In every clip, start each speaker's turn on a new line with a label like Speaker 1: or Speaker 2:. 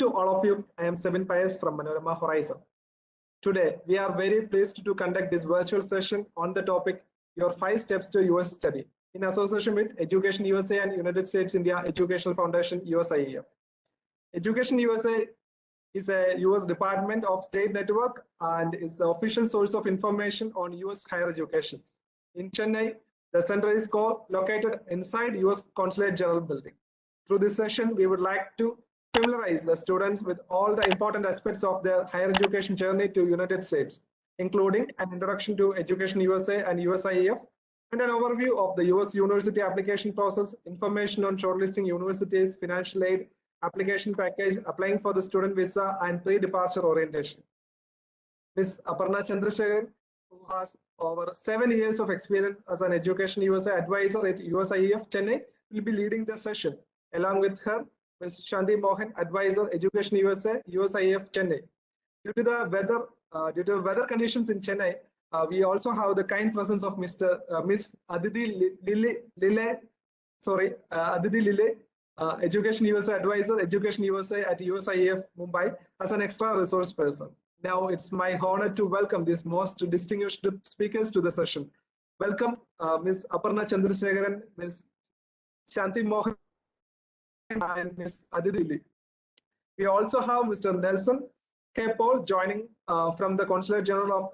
Speaker 1: to all of you. I am Sevin Payas from Manorama Horizon. Today, we are very pleased to conduct this virtual session on the topic Your 5 Steps to US Study in association with Education USA and United States India Educational Foundation USIEF. Education USA is a US Department of State network and is the official source of information on US higher education. In Chennai, the center is located inside US Consulate General building. Through this session, we would like to familiarize the students with all the important aspects of their higher education journey to United States, including an introduction to Education USA and USIEF, and an overview of the US university application process, information on shortlisting universities, financial aid, application package, applying for the student visa, and pre-departure orientation. Ms. Aparna Chandrasekharan, who has over 7 years of experience as an Education USA advisor at USIEF Chennai, will be leading the session. Along with her, Ms. Shanti Mohan, advisor, Education USA, USIEF Chennai. Due to the weather conditions in Chennai, we also have the kind presence of Miss Aditi Lile, Education USA advisor, Education USA at USIEF Mumbai, as an extra resource person. Now it's my honor to welcome these most distinguished speakers to the session. Welcome, Ms. Aparna Chandrasekharan, Ms. Shanti Mohan, and Ms. Aditi. We also have Mr. Nelson K. Paul joining from the Consulate General of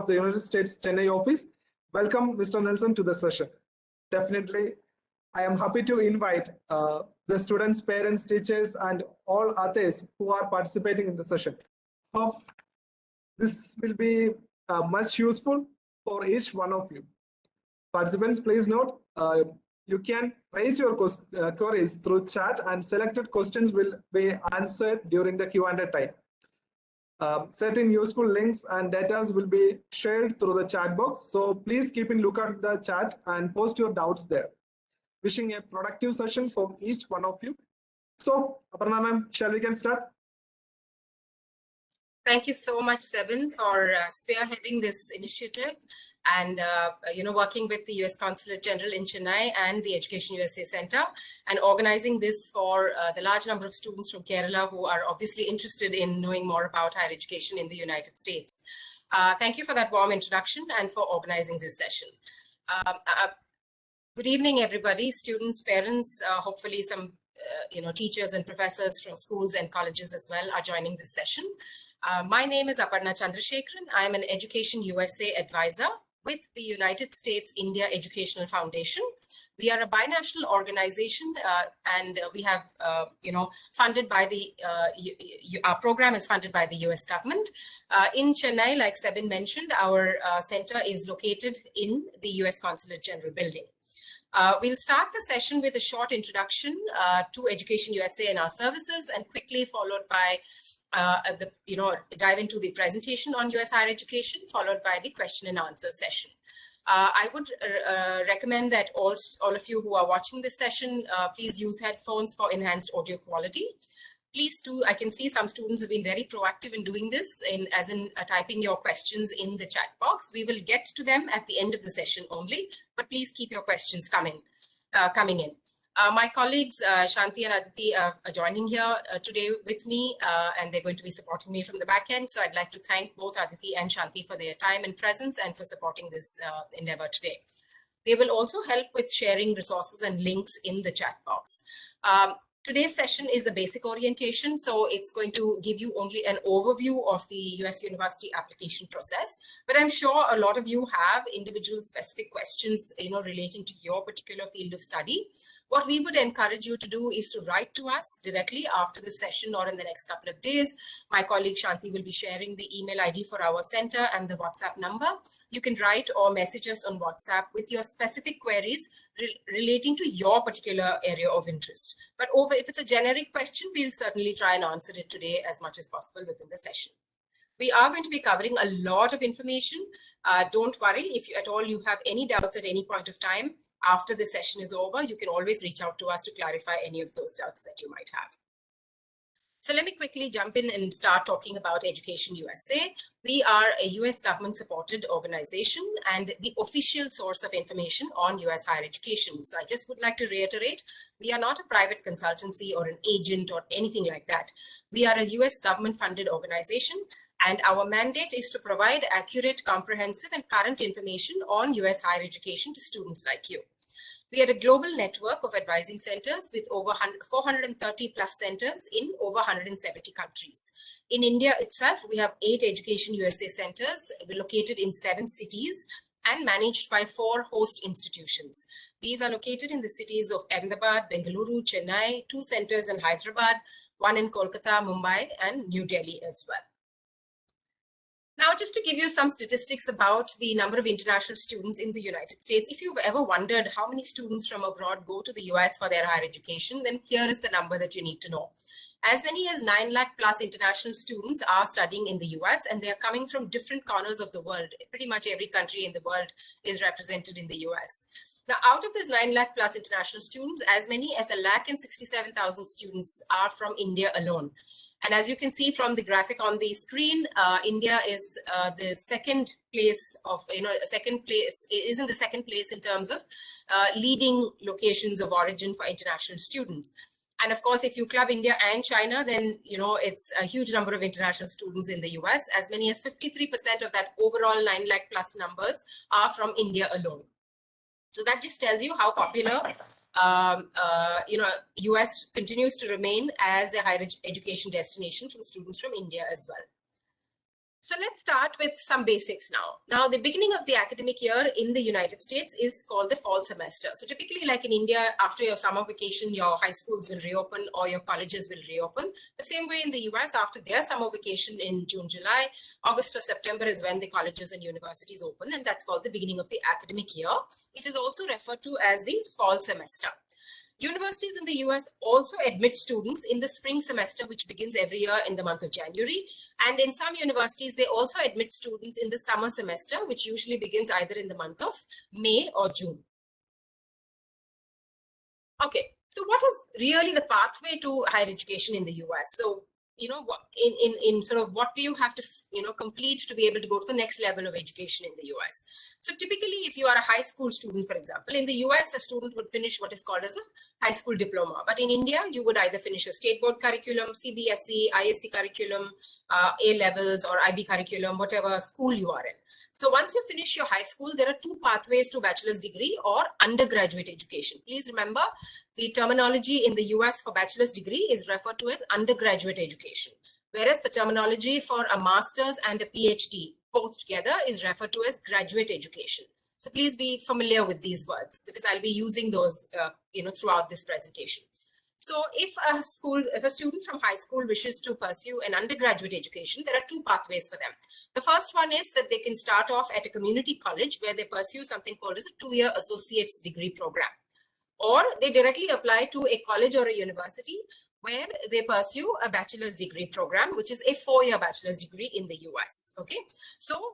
Speaker 1: the United States Chennai office. Welcome, Mr. Nelson, to the session. Definitely, I am happy to invite the students, parents, teachers, and all others who are participating in the session. Hope this will be much useful for each one of you. Participants, please note, you can raise your queries through chat, and selected questions will be answered during the Q&A time. Certain useful links and data will be shared through the chat box. So please keep in look at the chat and post your doubts there. Wishing a productive session for each one of you. So, Aparna ma'am, shall we can start?
Speaker 2: Thank you so much, Sevin, for spearheading this initiative and working with the US Consulate General in Chennai and the Education USA Center, and organizing this for the large number of students from Kerala who are obviously interested in knowing more about higher education in the United States. Thank you for that warm introduction and for organizing this session. Good evening, everybody, students, parents, hopefully some teachers and professors from schools and colleges as well are joining this session. My name is Aparna Chandrasekharan. I am an Education USA advisor with the United States India Educational Foundation. We are a binational organization, and we have, funded by our program is funded by the US government. In Chennai, like Sevin mentioned, our center is located in the US Consulate General building. We'll start the session with a short introduction to Education USA and our services, and quickly followed by dive into the presentation on US higher education, followed by the question and answer session. I would recommend that all of you who are watching this session, please use headphones for enhanced audio quality. Please do, I can see some students have been very proactive in doing this, as in typing your questions in the chat box. We will get to them at the end of the session only, but please keep your questions coming in. My colleagues, Shanti and Aditi, are joining here today with me, and they're going to be supporting me from the back end. So I'd like to thank both Aditi and Shanti for their time and presence and for supporting this endeavor today. They will also help with sharing resources and links in the chat box. Today's session is a basic orientation, so it's going to give you only an overview of the US university application process. But I'm sure a lot of you have individual specific questions, relating to your particular field of study. What we would encourage you to do is to write to us directly after the session or in the next couple of days. My colleague Shanti will be sharing the email ID for our center and the WhatsApp number. You can write or message us on WhatsApp with your specific queries relating to your particular area of interest. But if it's a generic question, we'll certainly try and answer it today as much as possible within the session. We are going to be covering a lot of information. Don't worry, if you have any doubts at any point of time after the session is over, you can always reach out to us to clarify any of those doubts that you might have. So let me quickly jump in and start talking about Education USA. We are a US government-supported organization and the official source of information on US higher education. So I just would like to reiterate, we are not a private consultancy or an agent or anything like that. We are a US government-funded organization, and our mandate is to provide accurate, comprehensive, and current information on US higher education to students like you. We are a global network of advising centers with over 430 plus centers in over 170 countries. In India itself, we have 8 Education USA centers located in 7 cities and managed by 4 host institutions. These are located in the cities of Ahmedabad, Bengaluru, Chennai, 2 centers in Hyderabad, 1 in Kolkata, Mumbai, and New Delhi as well. Now, just to give you some statistics about the number of international students in the United States, if you've ever wondered how many students from abroad go to the US for their higher education, then here is the number that you need to know. As many as 9 lakh plus international students are studying in the US, and they are coming from different corners of the world. Pretty much every country in the world is represented in the US. Now, out of these 9 lakh plus international students, as many as 1,67,000 students are from India alone. And as you can see from the graphic on the screen, India is the second place of, is in the second place in terms of leading locations of origin for international students. And of course, if you club India and China, then, it's a huge number of international students in the US. As many as 53% of that overall 9 lakh plus numbers are from India alone. So that just tells you how popular US continues to remain as a higher education destination from students from India as well. So let's start with some basics now. Now, the beginning of the academic year in the United States is called the fall semester. So typically, like in India, after your summer vacation, your high schools will reopen or your colleges will reopen. The same way in the US, after their summer vacation in June, July, August or September is when the colleges and universities open, and that's called the beginning of the academic year. It is also referred to as the fall semester. Universities in the US also admit students in the spring semester, which begins every year in the month of January. And in some universities, they also admit students in the summer semester, which usually begins either in the month of May or June. Okay, so what is really the pathway to higher education in the US? So, in sort of what do you have to, complete to be able to go to the next level of education in the US? So typically, if you are a high school student, for example, in the US, a student would finish what is called as a high school diploma. But in India, you would either finish a state board curriculum, CBSE, ISC curriculum, A-levels or IB curriculum, whatever school you are in. So once you finish your high school, there are 2 pathways to bachelor's degree or undergraduate education. Please remember, the terminology in the US for bachelor's degree is referred to as undergraduate education, whereas the terminology for a master's and a PhD, both together, is referred to as graduate education. So please be familiar with these words because I'll be using those, throughout this presentation. So if a student from high school wishes to pursue an undergraduate education, there are 2 pathways for them. The first one is that they can start off at a community college where they pursue something called as a 2-year associate's degree program. Or they directly apply to a college or a university where they pursue a bachelor's degree program, which is a 4-year bachelor's degree in the US. Okay, so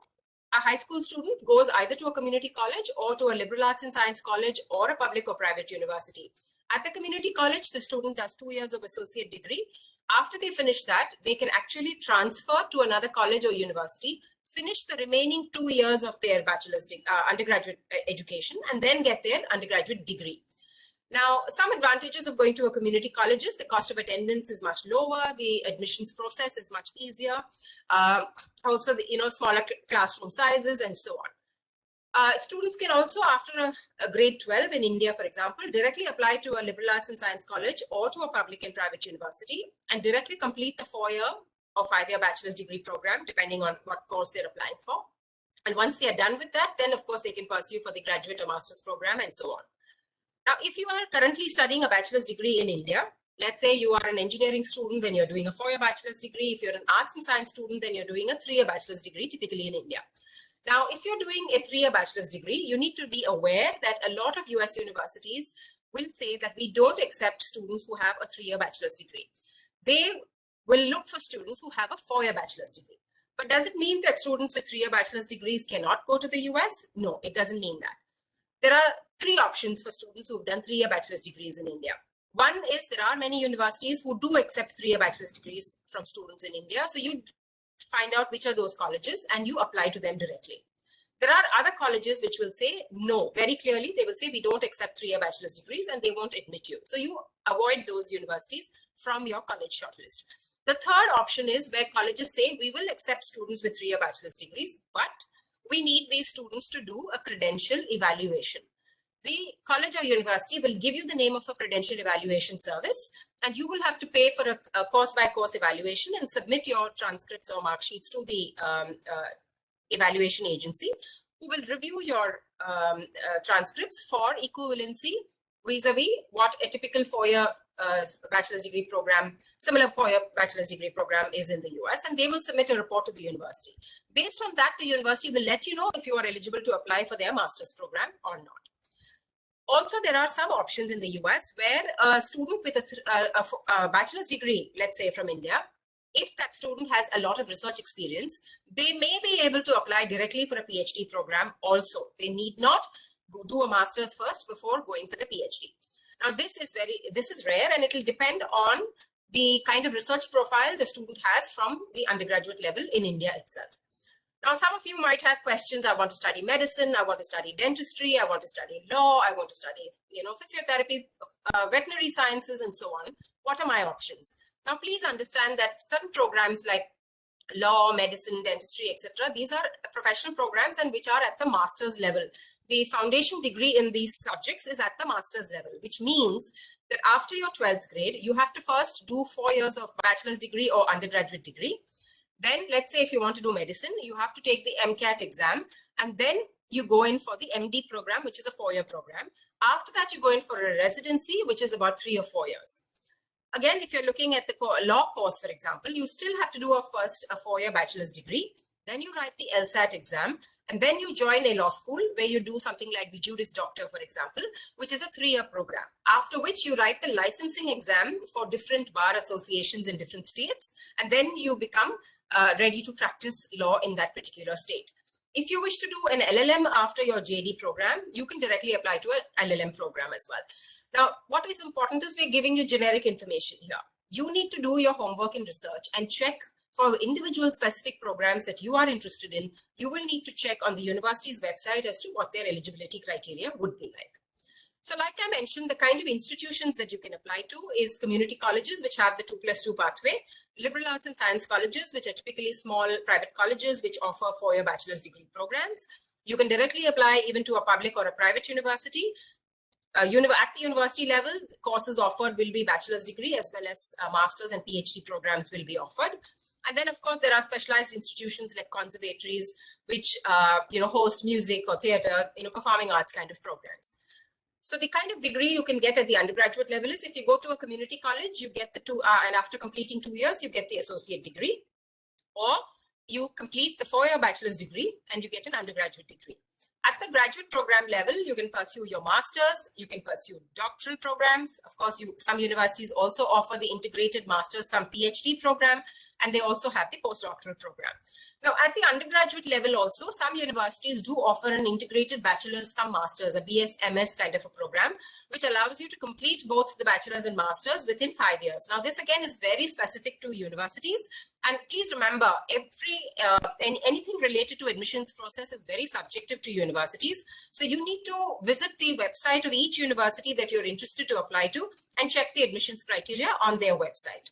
Speaker 2: a high school student goes either to a community college or to a liberal arts and science college or a public or private university. At the community college, the student does 2 years of associate degree. After they finish that, they can actually transfer to another college or university, finish the remaining 2 years of their bachelor's undergraduate education, and then get their undergraduate degree. Now, some advantages of going to a community college is the cost of attendance is much lower, the admissions process is much easier, also the smaller classroom sizes and so on. Students can also, after a grade 12 in India, for example, directly apply to a liberal arts and science college or to a public and private university and directly complete the 4-year or 5-year bachelor's degree program, depending on what course they're applying for. And once they are done with that, then of course they can pursue for the graduate or master's program and so on. Now, if you are currently studying a bachelor's degree in India, let's say you are an engineering student, then you're doing a 4-year bachelor's degree. If you're an arts and science student, then you're doing a 3-year bachelor's degree, typically in India. Now, if you're doing a 3-year bachelor's degree, you need to be aware that a lot of US universities will say that we don't accept students who have a 3-year bachelor's degree. They will look for students who have a 4-year bachelor's degree. But does it mean that students with 3-year bachelor's degrees cannot go to the US? No, it doesn't mean that. There are 3 options for students who've done 3-year bachelor's degrees in India. One is there are many universities who do accept 3-year bachelor's degrees from students in India. So you find out which are those colleges and you apply to them directly. There are other colleges which will say no, very clearly. They will say we don't accept 3-year bachelor's degrees and they won't admit you. So you avoid those universities from your college shortlist. The third option is where colleges say we will accept students with 3-year bachelor's degrees, but we need these students to do a credential evaluation. The college or university will give you the name of a credential evaluation service, and you will have to pay for a course-by-course evaluation and submit your transcripts or mark sheets to the evaluation agency, who will review your transcripts for equivalency vis-a-vis what a typical 4-year bachelor's degree program, similar 4-year bachelor's degree program is in the US, and they will submit a report to the university. Based on that, the university will let you know if you are eligible to apply for their master's program or not. Also, there are some options in the US where a student with a bachelor's degree, let's say from India, if that student has a lot of research experience, they may be able to apply directly for a PhD program also. They need not do a master's first before going for the PhD. Now, this is rare, and it will depend on the kind of research profile the student has from the undergraduate level in India itself. Now, some of you might have questions. I want to study medicine. I want to study dentistry. I want to study law. I want to study, physiotherapy, veterinary sciences, and so on. What are my options? Now, please understand that certain programs like law, medicine, dentistry, etc., these are professional programs and which are at the master's level. The foundation degree in these subjects is at the master's level, which means that after your 12th grade, you have to first do 4 years of bachelor's degree or undergraduate degree. Then, let's say if you want to do medicine, you have to take the MCAT exam, and then you go in for the MD program, which is a 4-year program. After that, you go in for a residency, which is about 3 or 4 years. Again, if you're looking at the law course, for example, you still have to do a 4-year bachelor's degree. Then you write the LSAT exam, and then you join a law school where you do something like the Juris Doctor, for example, which is a 3-year program. After which you write the licensing exam for different bar associations in different states, and then you become ready to practice law in that particular state. If you wish to do an LLM after your JD program, you can directly apply to an LLM program as well. Now, what is important is we're giving you generic information here. You need to do your homework and research and check for individual specific programs that you are interested in. You will need to check on the university's website as to what their eligibility criteria would be like. So like I mentioned, the kind of institutions that you can apply to is community colleges, which have the 2+2 pathway, liberal arts and science colleges, which are typically small private colleges, which offer 4-year bachelor's degree programs. You can directly apply even to a public or a private university. At the university level, courses offered will be bachelor's degree as well as master's and PhD programs will be offered. And then, of course, there are specialized institutions like conservatories, which host music or theater, performing arts kind of programs. So the kind of degree you can get at the undergraduate level is if you go to a community college, you get the and after completing 2 years, you get the associate degree, or you complete the 4-year bachelor's degree and you get an undergraduate degree. At the graduate program level, you can pursue your master's, you can pursue doctoral programs. Of course, some universities also offer the integrated master's come PhD program, and they also have the postdoctoral program. Now, at the undergraduate level also, some universities do offer an integrated bachelor's come master's, a BS-MS kind of a program, which allows you to complete both the bachelor's and master's within 5 years. Now, this again is very specific to universities. And please remember, anything related to admissions process is very subjective to universities. So you need to visit the website of each university that you're interested to apply to and check the admissions criteria on their website.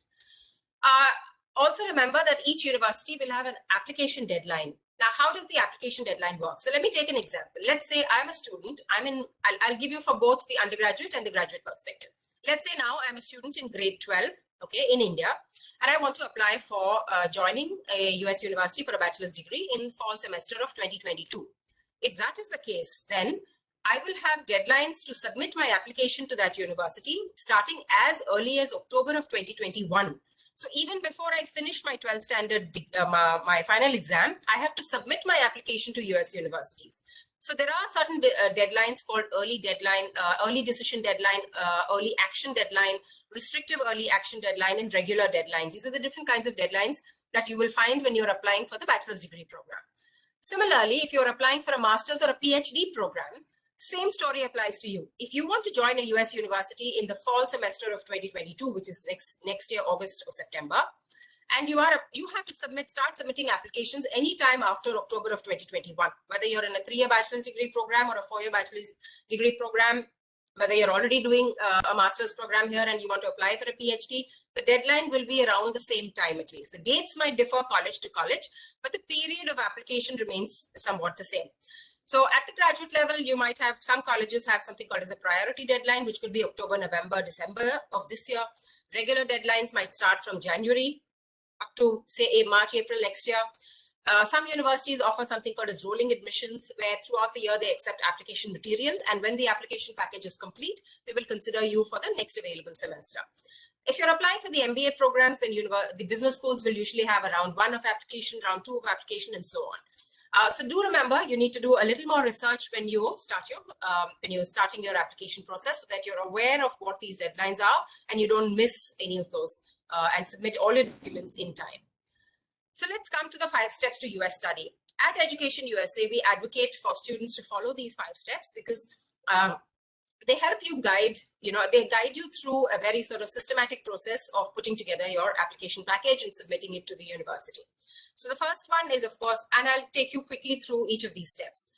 Speaker 2: Also remember that each university will have an application deadline. Now, how does the application deadline work? So let me take an example. Let's say I'm a student. I'll give you for both the undergraduate and the graduate perspective. Let's say now I'm a student in grade 12, okay, in India, and I want to apply for joining a US university for a bachelor's degree in fall semester of 2022. If that is the case, then I will have deadlines to submit my application to that university starting as early as October of 2021. So even before I finish my 12th standard, my final exam, I have to submit my application to US universities. So there are certain deadlines called early decision deadline, early action deadline, restrictive early action deadline, and regular deadlines. These are the different kinds of deadlines that you will find when you're applying for the bachelor's degree program. Similarly, if you're applying for a master's or a PhD program, Same story applies to you. If you want to join a US university in the fall semester of 2022, which is next year, August or September, and you have to start submitting applications anytime after October of 2021, whether you're in a 3-year bachelor's degree program or a 4-year bachelor's degree program, whether you're already doing a master's program here and you want to apply for a PhD, the deadline will be around the same time at least. The dates might differ college to college, but the period of application remains somewhat the same. So at the graduate level, you might have, some colleges have something called as a priority deadline, which could be October, November, December of this year. Regular deadlines might start from January up to say March, April next year. Some universities offer something called as rolling admissions, where throughout the year they accept application material, and when the application package is complete, they will consider you for the next available semester. If you're applying for the MBA programs, then the business schools will usually have a round 1 of application, round 2 of application, and so on. So do remember, you need to do a little more research when you start when you're starting your application process, so that you're aware of what these deadlines are and you don't miss any of those, and submit all your documents in time. So let's come to the 5 steps to US study. At Education USA, we advocate for students to follow these 5 steps because they help you they guide you through a very sort of systematic process of putting together your application package and submitting it to the university. So the first one is, of course, and I'll take you quickly through each of these steps.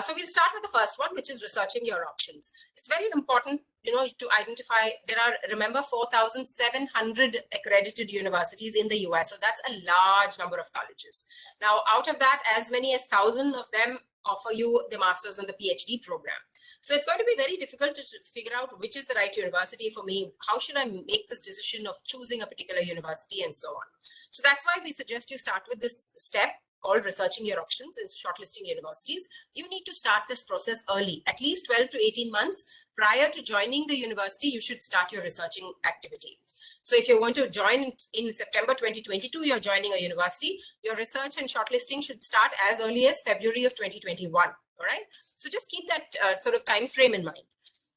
Speaker 2: So we'll start with the first one, which is researching your options. It's very important, to identify, there are, remember, 4,700 accredited universities in the US. So that's a large number of colleges. Now, out of that, as many as 1,000 of them offer you the master's and the PhD program. So it's going to be very difficult to figure out which is the right university for me. How should I make this decision of choosing a particular university and so on? So that's why we suggest you start with this step called researching your options and shortlisting universities. You need to start this process early, at least 12 to 18 months prior to joining the university. You should start your researching activity. So if you want to join in September 2022, you're joining a university, your research and shortlisting should start as early as February of 2021. All right. So just keep that sort of time frame in mind.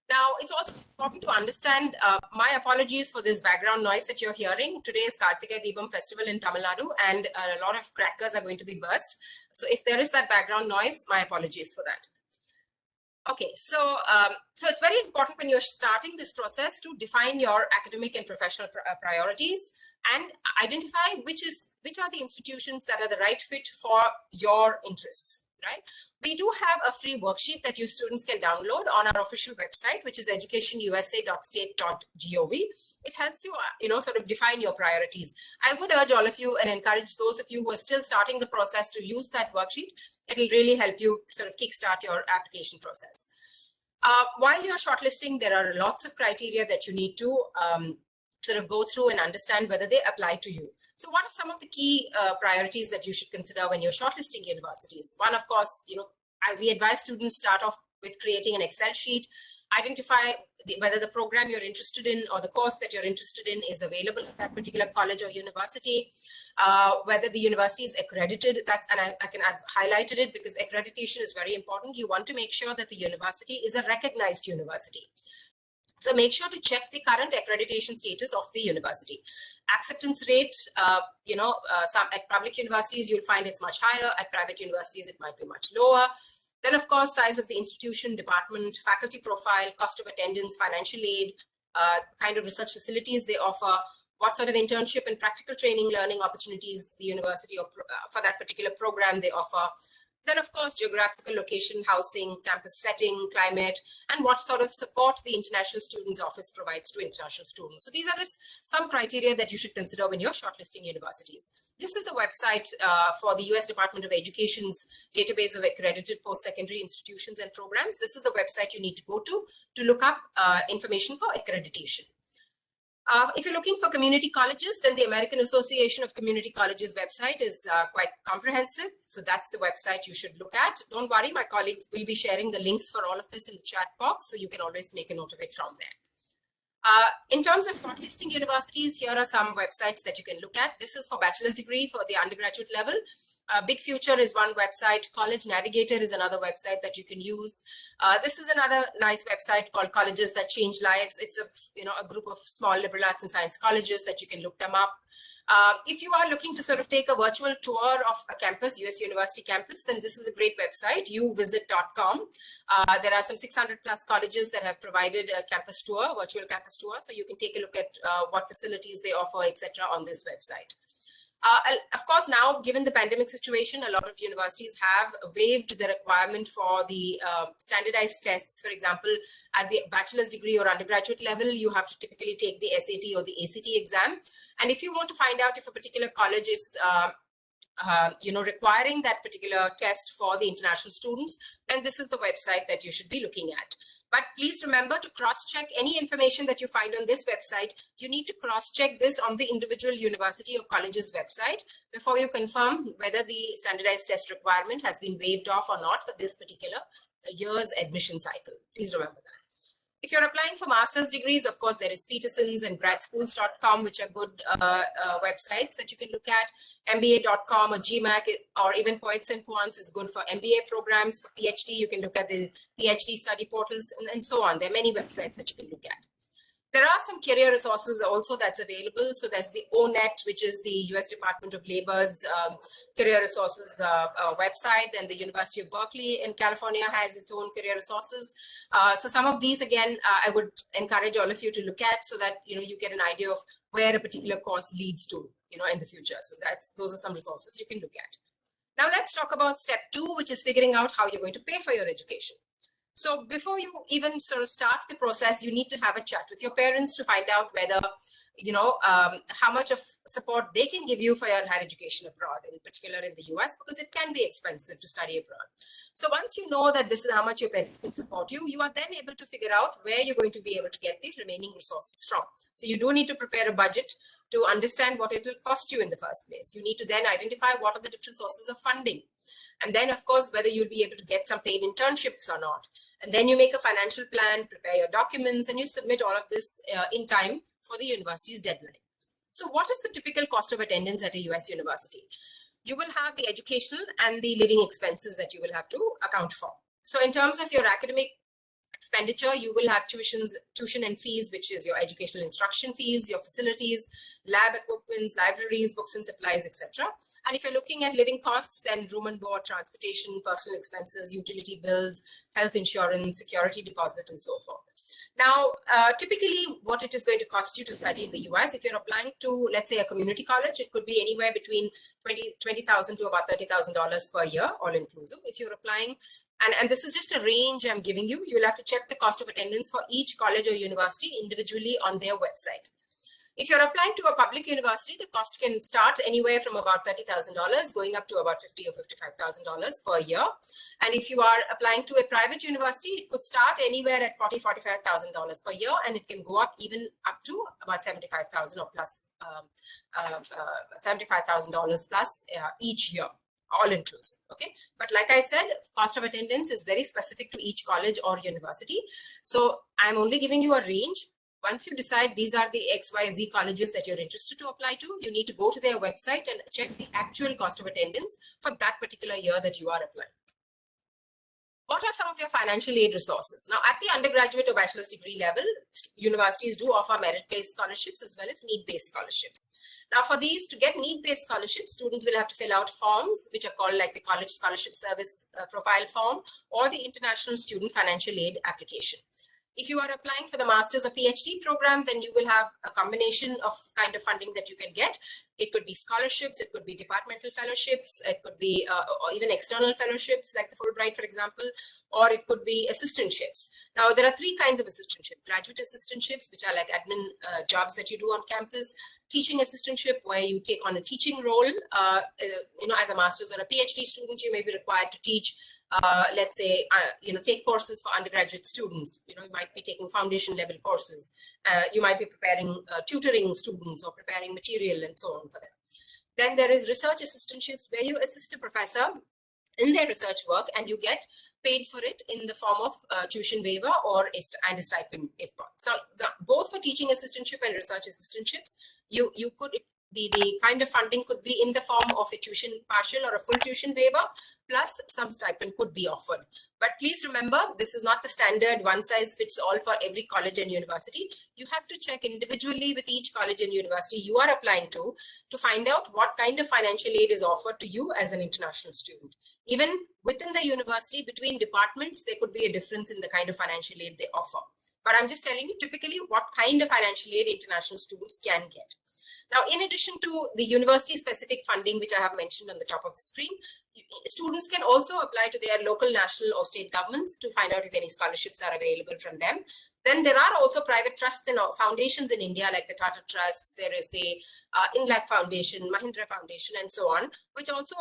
Speaker 2: Now, it's also important to understand, my apologies for this background noise that you're hearing. Today is Kartikeya Deepam festival in Tamil Nadu, and a lot of crackers are going to be burst. So if there is that background noise, my apologies for that. Okay, so it's very important when you're starting this process to define your academic and professional priorities and identify which are the institutions that are the right fit for your interests. Right? We do have a free worksheet that you students can download on our official website, which is educationusa.state.gov. It helps you, sort of define your priorities. I would urge all of you and encourage those of you who are still starting the process to use that worksheet. It will really help you sort of kickstart your application process. While you're shortlisting, there are lots of criteria that you need to sort of go through and understand whether they apply to you. So what are some of the key priorities that you should consider when you're shortlisting universities? One, of course, we advise students start off with creating an Excel sheet, identify whether the program you're interested in or the course that you're interested in is available at that particular college or university, whether the university is accredited. I've highlighted it because accreditation is very important. You want to make sure that the university is a recognized university. So make sure to check the current accreditation status of the university. Acceptance rate, some at public universities, you'll find it's much higher. At private universities, it might be much lower. Then, of course, size of the institution, department, faculty profile, cost of attendance, financial aid, kind of research facilities they offer, what sort of internship and practical training learning opportunities the university or for that particular program they offer. Then, of course, geographical location, housing, campus setting, climate, and what sort of support the International Students Office provides to international students. So these are just some criteria that you should consider when you're shortlisting universities. This is a website for the US Department of Education's database of accredited post-secondary institutions and programs. This is the website you need to go to look up information for accreditation. If you're looking for community colleges, then the American Association of Community Colleges website is quite comprehensive. So that's the website you should look at. Don't worry, my colleagues will be sharing the links for all of this in the chat box, so you can always make a note of it from there. In terms of shortlisting universities, here are some websites that you can look at. This is for bachelor's degree for the undergraduate level. Big Future is one website. College Navigator is another website that you can use. This is another nice website called Colleges That Change Lives. It's a group of small liberal arts and science colleges that you can look them up. If you are looking to sort of take a virtual tour of a campus, US University campus, then this is a great website, uvisit.com. There are some 600 plus colleges that have provided a campus tour, virtual campus tour. So you can take a look at what facilities they offer, etc. on this website. Of course, now, given the pandemic situation, a lot of universities have waived the requirement for the standardized tests. For example, at the bachelor's degree or undergraduate level, you have to typically take the SAT or the ACT exam. And if you want to find out if a particular college is requiring that particular test for the international students, then this is the website that you should be looking at. But please remember to cross-check any information that you find on this website. You need to cross-check this on the individual university or college's website before you confirm whether the standardized test requirement has been waived off or not for this particular year's admission cycle. Please remember that. If you're applying for master's degrees, of course, there is Peterson's and gradschools.com, which are good websites that you can look at. MBA.com or GMAC or even Poets and Quants is good for MBA programs. For PhD, you can look at the PhD study portals and so on. There are many websites that you can look at. There are some career resources also that's available. So there's the ONET, which is the US Department of Labor's career resources website, and the University of Berkeley in California has its own career resources. So some of these, again, I would encourage all of you to look at so that you get an idea of where a particular course leads to in the future. So those are some resources you can look at. Now let's talk about step 2, which is figuring out how you're going to pay for your education. So before you even sort of start the process, you need to have a chat with your parents to find out whether, how much of support they can give you for your higher education abroad, in particular in the US, because it can be expensive to study abroad. So once you know that this is how much your parents can support you, you are then able to figure out where you're going to be able to get the remaining resources from. So you do need to prepare a budget to understand what it will cost you in the first place. You need to then identify what are the different sources of funding. And then, of course, whether you'll be able to get some paid internships or not. And then you make a financial plan, prepare your documents, and you submit all of this in time for the university's deadline. So what is the typical cost of attendance at a US university? You will have the educational and the living expenses that you will have to account for. So in terms of your academic expenditure, you will have tuition and fees, which is your educational instruction fees, your facilities, lab equipments, libraries, books and supplies, etc. And if you're looking at living costs, then room and board, transportation, personal expenses, utility bills, health insurance, security deposit, and so forth. Now, typically what it is going to cost you to study in the US, if you're applying to, let's say, a community college, it could be anywhere between $20,000 to about $30,000 per year, all inclusive. If you're applying, and this is just a range I'm giving you, you'll have to check the cost of attendance for each college or university individually on their website. If you're applying to a public university, the cost can start anywhere from about $30,000 going up to about $50,000 or $55,000 per year. And if you are applying to a private university, it could start anywhere at $40,000, $45,000 per year, and it can go up even up to about $75,000 or plus $75,000 plus each year, all inclusive. Okay, but like I said, cost of attendance is very specific to each college or university. So I'm only giving you a range. Once you decide these are the XYZ colleges that you're interested to apply to, you need to go to their website and check the actual cost of attendance for that particular year that you are applying. What are some of your financial aid resources? Now, at the undergraduate or bachelor's degree level, universities do offer merit-based scholarships as well as need-based scholarships. Now, for these, to get need-based scholarships, students will have to fill out forms, which are called like the College Scholarship Service Profile Form or the International Student Financial Aid Application. If you are applying for the master's or PhD program, then you will have a combination of kind of funding that you can get. It could be scholarships, it could be departmental fellowships, it could be or even external fellowships like the Fulbright, for example, or it could be assistantships. Now, there are three kinds of assistantship: graduate assistantships, which are like admin jobs that you do on campus; teaching assistantship, where you take on a teaching role. As a master's or a PhD student, you may be required to teach. Let's say, take courses for undergraduate students. You might be taking foundation level courses. You might be preparing tutoring students or preparing material and so on for them. Then there is research assistantships, where you assist a professor in their research work and you get paid for it in the form of tuition waiver or a stipend if bought. So both for teaching assistantship and research assistantships, you could the kind of funding could be in the form of a tuition partial or a full tuition waiver, plus some stipend could be offered. But please remember, this is not the standard one size fits all for every college and university. You have to check individually with each college and university you are applying to find out what kind of financial aid is offered to you as an international student. Even within the university, between departments, there could be a difference in the kind of financial aid they offer. But I'm just telling you typically what kind of financial aid international students can get. Now, in addition to the university-specific funding, which I have mentioned on the top of the screen, students can also apply to their local, national, or state governments to find out if any scholarships are available from them. Then there are also private trusts and foundations in India, like the Tata Trusts. There is the Inlac Foundation, Mahindra Foundation, and so on, which also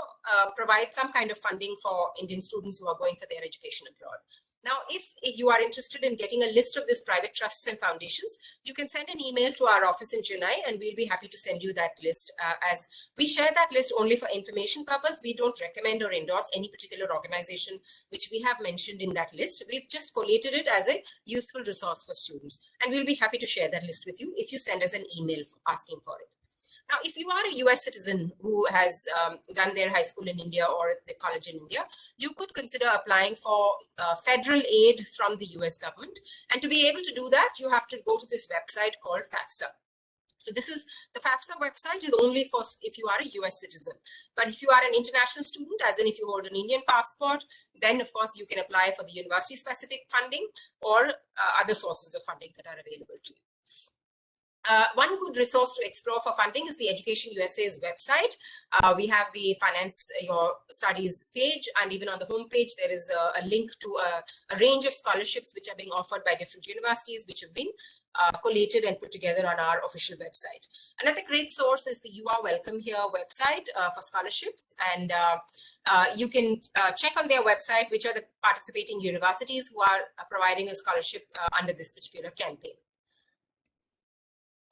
Speaker 2: provide some kind of funding for Indian students who are going for their education abroad. Now, if you are interested in getting a list of these private trusts and foundations, you can send an email to our office in Chennai, and we'll be happy to send you that list. As we share that list only for information purpose, we don't recommend or endorse any particular organization which we have mentioned in that list. We've just collated it as a useful resource for students, and we'll be happy to share that list with you if you send us an email asking for it. Now, if you are a US citizen who has done their high school in India or the college in India, you could consider applying for federal aid from the US government. And to be able to do that, you have to go to this website called FAFSA. So this is the FAFSA website is only for if you are a US citizen. But if you are an international student, as in if you hold an Indian passport, then of course you can apply for the university specific funding or other sources of funding that are available to you. One good resource to explore for funding is the Education USA's website. We have the Finance Your Studies page, and even on the home page, there is a link to a range of scholarships which are being offered by different universities, which have been collated and put together on our official website. Another great source is the You Are Welcome Here website for scholarships, and you can check on their website which are the participating universities who are providing a scholarship under this particular campaign.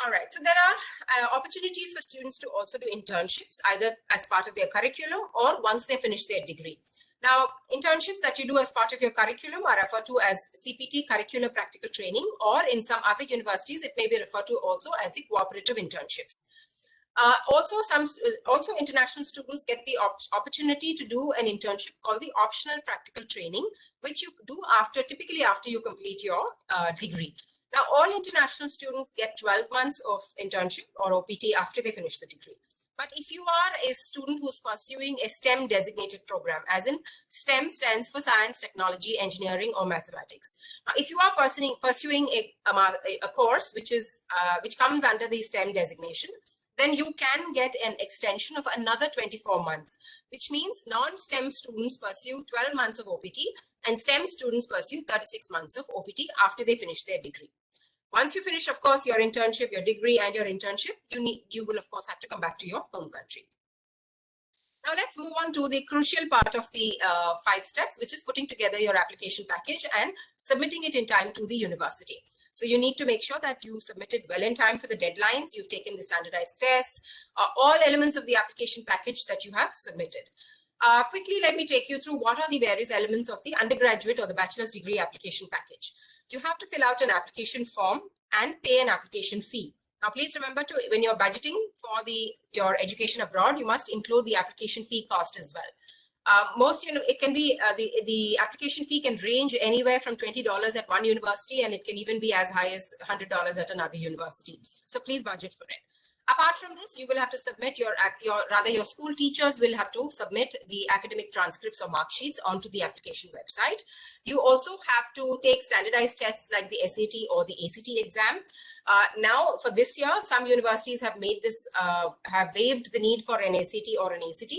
Speaker 2: All right, so there are opportunities for students to also do internships, either as part of their curriculum or once they finish their degree. Now, internships that you do as part of your curriculum are referred to as CPT, Curricular Practical Training, or in some other universities, it may be referred to also as the cooperative internships. Also international students get the opportunity to do an internship called the Optional Practical Training, which you do typically after you complete your degree. Now, all international students get 12 months of internship or OPT after they finish the degree. But if you are a student who's pursuing a STEM designated program, as in STEM stands for science, technology, engineering, or mathematics. Now, if you are pursuing a course which comes under the STEM designation, then you can get an extension of another 24 months, which means non-STEM students pursue 12 months of OPT and STEM students pursue 36 months of OPT after they finish their degree. Once you finish, of course, your internship, your degree and your internship, you will, of course, have to come back to your home country. Now let's move on to the crucial part of the 5 steps, which is putting together your application package and submitting it in time to the university. So you need to make sure that you submitted well in time for the deadlines, you've taken the standardized tests, all elements of the application package that you have submitted. Quickly, let me take you through what are the various elements of the undergraduate or the bachelor's degree application package. You have to fill out an application form and pay an application fee. Now, please remember when you're budgeting for your education abroad, you must include the application fee cost as well. It can be the application fee can range anywhere from $20 at one university, and it can even be as high as $100 at another university. So please budget for it. Apart from this, you will have to submit your school teachers will have to submit the academic transcripts or mark sheets onto the application website. You also have to take standardized tests like the SAT or the ACT exam. Now, for this year, some universities have made this, have waived the need for an SAT or an ACT.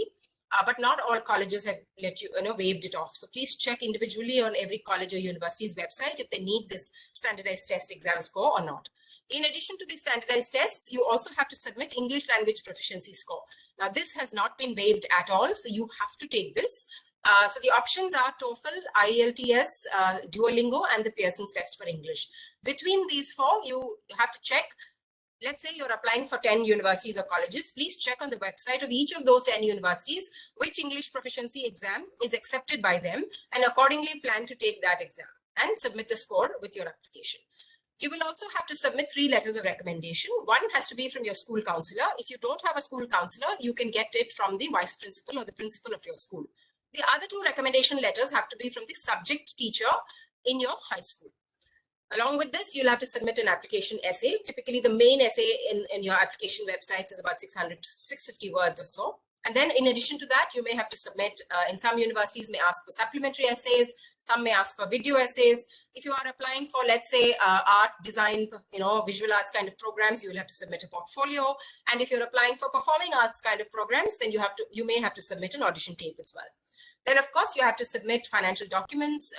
Speaker 2: But not all colleges have waived it off. So please check individually on every college or university's website if they need this standardized test exam score or not. In addition to the standardized tests, you also have to submit English language proficiency score. Now, this has not been waived at all, so you have to take this. So the options are TOEFL, IELTS, Duolingo, and the Pearson's test for English. Between these 4, you have to check. Let's say you're applying for 10 universities or colleges. Please check on the website of each of those 10 universities which English proficiency exam is accepted by them, and accordingly plan to take that exam and submit the score with your application. You will also have to submit 3 letters of recommendation. One has to be from your school counselor. If you don't have a school counselor, you can get it from the vice principal or the principal of your school. The other 2 recommendation letters have to be from the subject teacher in your high school. Along with this, you'll have to submit an application essay. Typically, the main essay in your application websites is about 650 words or so. And then in addition to that, you may have to submit, in some universities may ask for supplementary essays, some may ask for video essays. If you are applying for, let's say, art, design, visual arts kind of programs, you will have to submit a portfolio. And if you're applying for performing arts kind of programs, then you may have to submit an audition tape as well. Then, of course, you have to submit financial documents,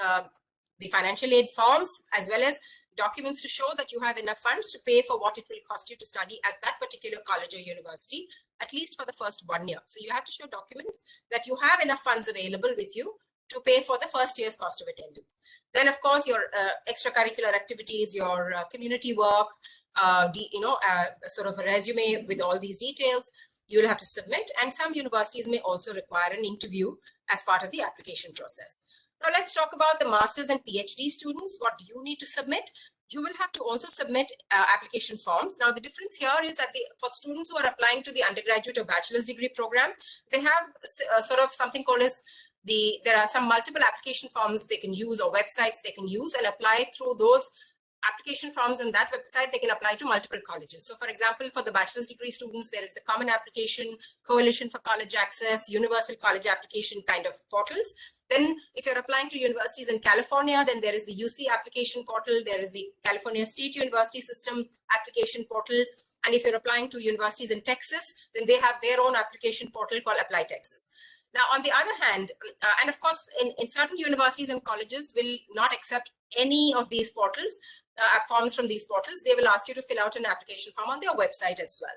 Speaker 2: the financial aid forms, as well as documents to show that you have enough funds to pay for what it will cost you to study at that particular college or university, at least for the first 1 year. So you have to show documents that you have enough funds available with you to pay for the first year's cost of attendance. Then, of course, your extracurricular activities, your community work, sort of a resume with all these details, you will have to submit. And some universities may also require an interview as part of the application process. Now let's talk about the master's and PhD students. What do you need to submit? You will have to also submit application forms. Now the difference here is that for students who are applying to the undergraduate or bachelor's degree program, they have sort of something called as there are some multiple application forms they can use or websites they can use and apply through those application forms on that website. They can apply to multiple colleges. So for example, for the bachelor's degree students, there is the Common Application, Coalition for College Access, Universal College Application kind of portals. Then if you're applying to universities in California, then there is the UC application portal. There is the California State University System application portal. And if you're applying to universities in Texas, then they have their own application portal called Apply Texas. Now, on the other hand, and of course, in certain universities and colleges will not accept any of these portals, forms from these portals. They will ask you to fill out an application form on their website as well.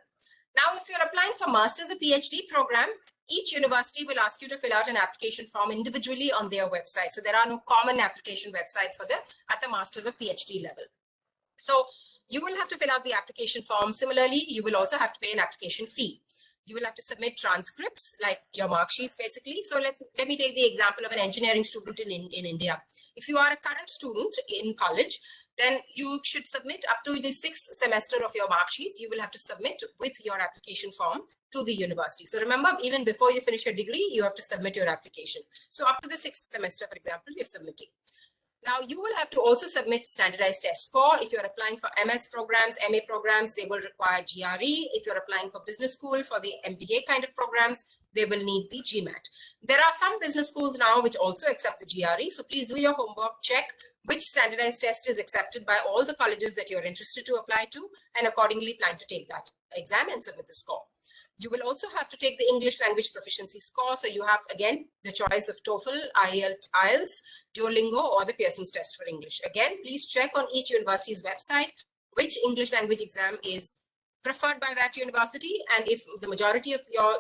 Speaker 2: Now, if you're applying for master's or PhD program, each university will ask you to fill out an application form individually on their website. So there are no common application websites at the master's or PhD level. So you will have to fill out the application form. Similarly, you will also have to pay an application fee. You will have to submit transcripts, like your mark sheets, basically. So let me take the example of an engineering student in India. If you are a current student in college, then you should submit up to the 6th semester of your mark sheets. You will have to submit with your application form to the university. So remember, even before you finish your degree, you have to submit your application. So up to the 6th semester, for example, you're submitting. Now, you will have to also submit standardized test score. If you're applying for MS programs, MA programs, they will require GRE. If you're applying for business school, for the MBA kind of programs, they will need the GMAT. There are some business schools now which also accept the GRE. So please do your homework, check which standardized test is accepted by all the colleges that you're interested to apply to, and accordingly plan to take that exam and submit the score. You will also have to take the English language proficiency score. So you have, again, the choice of TOEFL, IELTS, Duolingo, or the Pearson's test for English. Again, please check on each university's website which English language exam is preferred by that university. And if the majority of your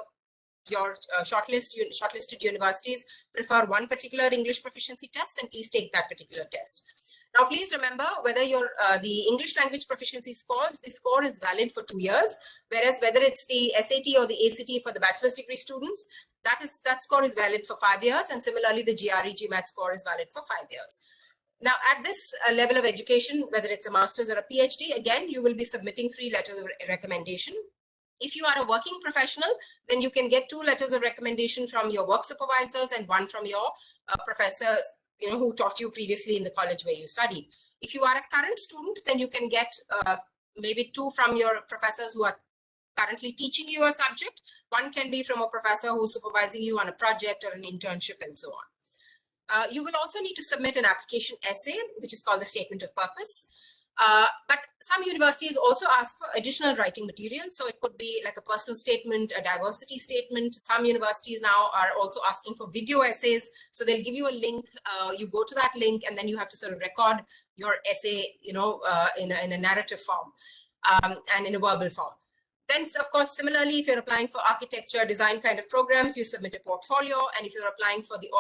Speaker 2: shortlisted universities prefer one particular English proficiency test, then please take that particular test. Now, please remember whether the English language proficiency scores, the score is valid for 2 years, whereas whether it's the SAT or the ACT for the bachelor's degree students, that score is valid for 5 years, and similarly the GRE GMAT score is valid for 5 years. Now, at this level of education, whether it's a master's or a PhD, again, you will be submitting 3 letters of recommendation. If you are a working professional, then you can get 2 letters of recommendation from your work supervisors and 1 from your professors, who taught you previously in the college where you studied. If you are a current student, then you can get maybe 2 from your professors who are currently teaching you a subject. 1 can be from a professor who's supervising you on a project or an internship and so on. You will also need to submit an application essay, which is called the statement of purpose. But some universities also ask for additional writing material. So it could be like a personal statement, a diversity statement. Some universities now are also asking for video essays. So they'll give you a link, you go to that link, and then you have to sort of record your essay, in a narrative form and in a verbal form. Then, of course, similarly, if you're applying for architecture, design kind of programs, you submit a portfolio. And if you're applying for the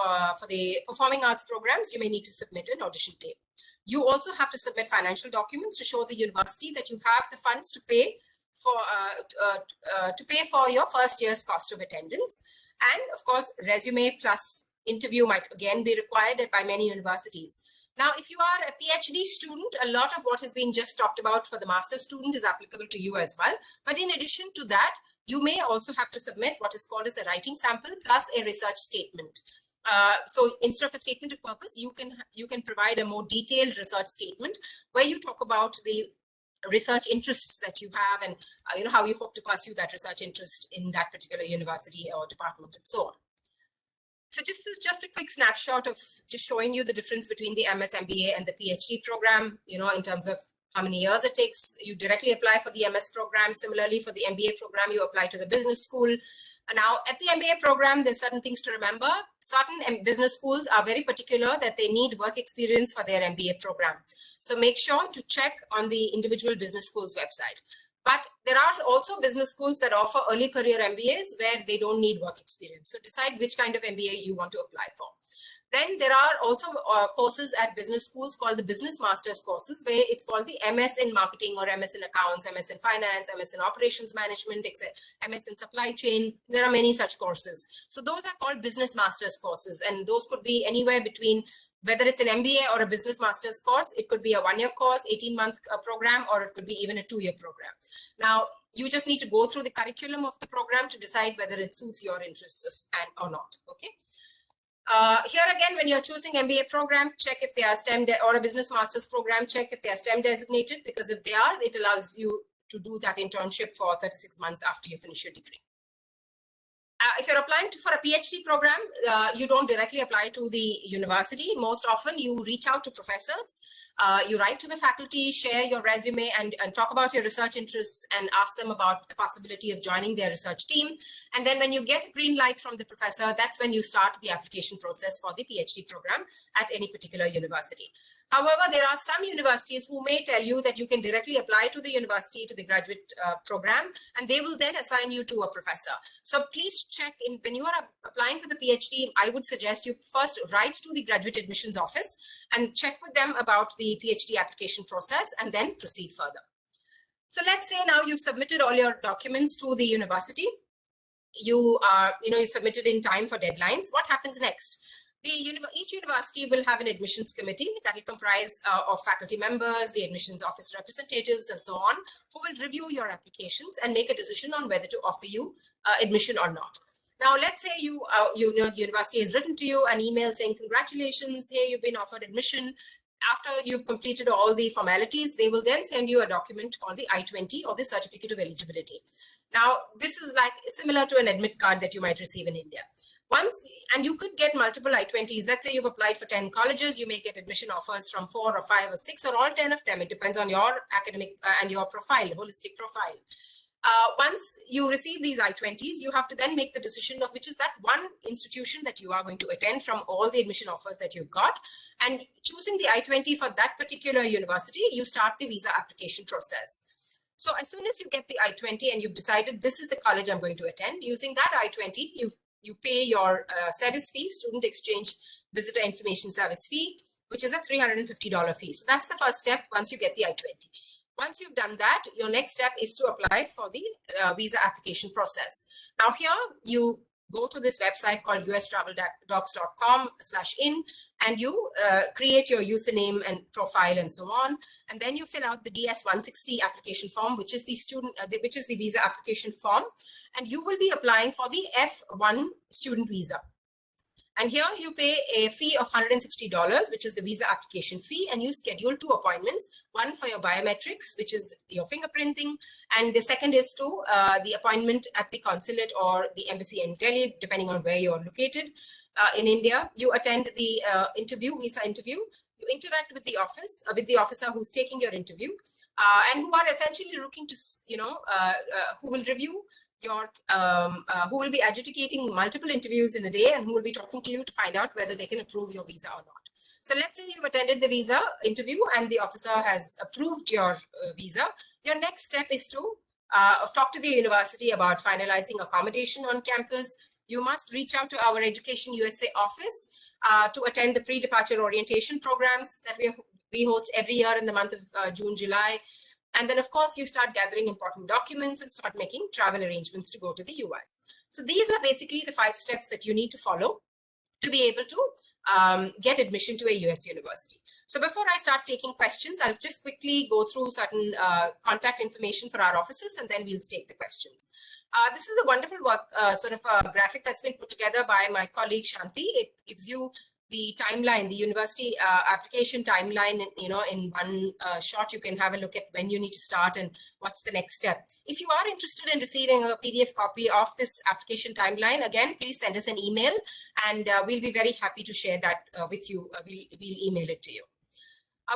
Speaker 2: performing arts programs, you may need to submit an audition tape. You also have to submit financial documents to show the university that you have the funds to pay for your first year's cost of attendance. And of course, resume plus interview might again be required by many universities. Now, if you are a PhD student, a lot of what has been just talked about for the master's student is applicable to you as well. But in addition to that, you may also have to submit what is called as a writing sample plus a research statement. So instead of a statement of purpose, you can provide a more detailed research statement where you talk about the research interests that you have and how you hope to pursue that research interest in that particular university or department and so on. So this is just a quick snapshot of just showing you the difference between the MS MBA and the PhD program, in terms of how many years it takes. You directly apply for the MS program. Similarly, for the MBA program, you apply to the business school. And now at the MBA program, there's certain things to remember. Certain business schools are very particular that they need work experience for their MBA program. So make sure to check on the individual business school's website. But there are also business schools that offer early career MBAs where they don't need work experience. So decide which kind of MBA you want to apply for. Then there are also courses at business schools called the business masters courses, where it's called the MS in marketing or MS in accounts, MS in finance, MS in operations management, MS in supply chain. There are many such courses. So those are called business masters courses. And those could be anywhere between, whether it's an MBA or a business master's course, it could be a 1-year course, 18-month program, or it could be even a 2-year program. Now, you just need to go through the curriculum of the program to decide whether it suits your interests or not, okay? Here again, when you're choosing MBA programs, check if they are STEM, or a business master's program, check if they are STEM designated, because if they are, it allows you to do that internship for 36 months after you finish your degree. If you're applying for a PhD program, you don't directly apply to the university. Most often you reach out to professors, you write to the faculty, share your resume and talk about your research interests and ask them about the possibility of joining their research team. And then when you get a green light from the professor, that's when you start the application process for the PhD program at any particular university. However, there are some universities who may tell you that you can directly apply to the university, to the graduate program, and they will then assign you to a professor. So please check in when you are applying for the PhD. I would suggest you first write to the graduate admissions office and check with them about the PhD application process and then proceed further. So let's say now you've submitted all your documents to the university. You submitted in time for deadlines. What happens next? Each university will have an admissions committee that will comprise of faculty members, the admissions office representatives, and so on, who will review your applications and make a decision on whether to offer you admission or not. Now, let's say the university has written to you an email saying, congratulations, hey, you've been offered admission. After you've completed all the formalities, they will then send you a document called the I-20 or the Certificate of Eligibility. Now, this is like similar to an admit card that you might receive in India. And you could get multiple I-20s. Let's say you've applied for 10 colleges, you may get admission offers from 4 or 5 or 6 or all 10 of them. It depends on your academic and your profile, holistic profile. Once you receive these I-20s, you have to then make the decision of which is that one institution that you are going to attend from all the admission offers that you've got. And choosing the I-20 for that particular university, you start the visa application process. So as soon as you get the I-20 and you've decided this is the college I'm going to attend, using that I-20, you pay your service fee, student exchange visitor information service fee, which is a $350 fee. So that's the first step once you get the I-20. Once you've done that, your next step is to apply for the visa application process. Now here you go to this website called ustraveldocs.com/in and you create your username and profile and so on. And then you fill out the DS-160 application form, which is the visa application form. And you will be applying for the F1 student visa. And here you pay a fee of $160, which is the visa application fee, and you schedule 2 appointments, one for your biometrics, which is your fingerprinting, and the second is to the appointment at the consulate or the embassy in Delhi, depending on where you're located in India. You attend the visa interview. You interact with the officer who's taking your interview, and who are essentially looking to, who will review who will be adjudicating multiple interviews in a day and who will be talking to you to find out whether they can approve your visa or not. So let's say you've attended the visa interview and the officer has approved your visa. Your next step is to talk to the university about finalizing accommodation on campus. You must reach out to our Education USA office to attend the pre-departure orientation programs that we host every year in the month of June, July. And then, of course, you start gathering important documents and start making travel arrangements to go to the US. So these are basically the 5 steps that you need to follow to be able to get admission to a US university. So before I start taking questions, I'll just quickly go through certain contact information for our offices, and then we'll take the questions. This is a wonderful work, sort of a graphic that's been put together by my colleague Shanti. It gives you the timeline, the university application timeline, in one shot. You can have a look at when you need to start and what's the next step. If you are interested in receiving a PDF copy of this application timeline, again, please send us an email, and we'll be very happy to share that with you. We'll email it to you.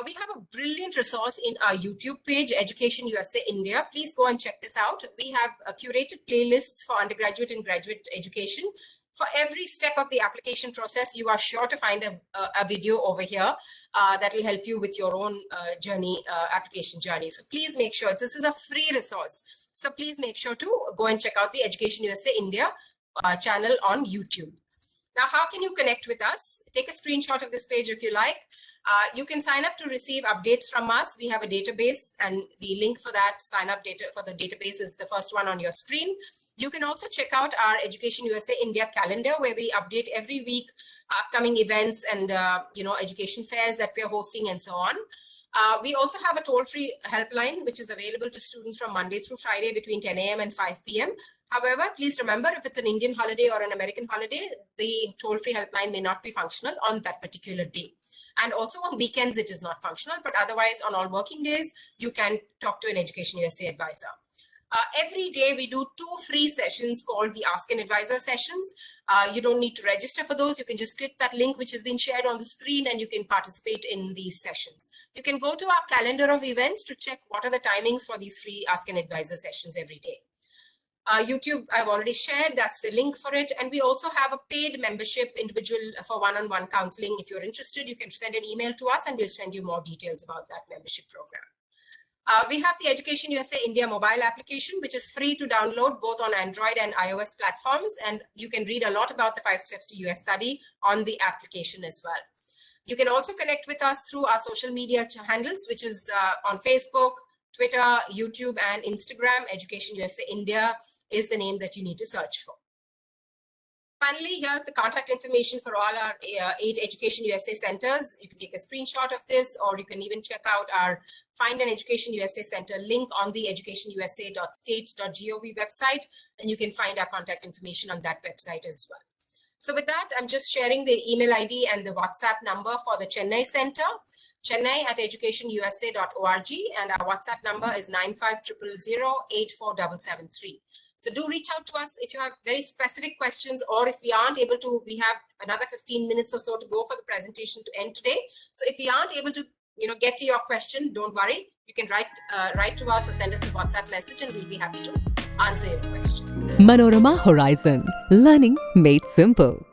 Speaker 2: We have a brilliant resource in our YouTube page, Education USA India. Please go and check this out. We have curated playlists for undergraduate and graduate education. For every step of the application process, you are sure to find a video over here that will help you with your own application journey. So please make sure, this is a free resource. So please make sure to go and check out the Education USA India channel on YouTube. Now, how can you connect with us? Take a screenshot of this page if you like. You can sign up to receive updates from us. We have a database, and the link for that sign up data for the database is the first one on your screen. You can also check out our Education USA India calendar, where we update every week upcoming events and education fairs that we are hosting and so on. We also have a toll-free helpline, which is available to students from Monday through Friday between 10 a.m. and 5 p.m. However, please remember, if it's an Indian holiday or an American holiday, the toll-free helpline may not be functional on that particular day. And also on weekends, it is not functional, but otherwise on all working days, you can talk to an Education USA advisor. Every day we do 2 free sessions called the Ask an Advisor sessions. You don't need to register for those. You can just click that link which has been shared on the screen, and you can participate in these sessions. You can go to our calendar of events to check what are the timings for these free Ask an Advisor sessions every day. YouTube, I've already shared, that's the link for it. And we also have a paid membership individual for one-on-one counseling. If you're interested, you can send an email to us and we'll send you more details about that membership program. We have the Education USA India mobile application, which is free to download both on Android and iOS platforms. And you can read a lot about the 5 steps to US study on the application as well. You can also connect with us through our social media handles, which is on Facebook, Twitter, YouTube, and Instagram. Education USA India is the name that you need to search for. Finally, here's the contact information for all our 8 Education USA centers. You can take a screenshot of this, or you can even check out our Find an Education USA Center link on the educationusa.state.gov website, and you can find our contact information on that website as well. So with that, I'm just sharing the email ID and the WhatsApp number for the Chennai Center, chennai@educationusa.org, and our WhatsApp number is 9500084773. So do reach out to us if you have very specific questions, or if we aren't able to, we have another 15 minutes or so to go for the presentation to end today. So if we aren't able to get to your question, don't worry. You can write to us or send us a WhatsApp message, and we'll be happy to answer your question.
Speaker 3: Manorama Horizon, learning made simple.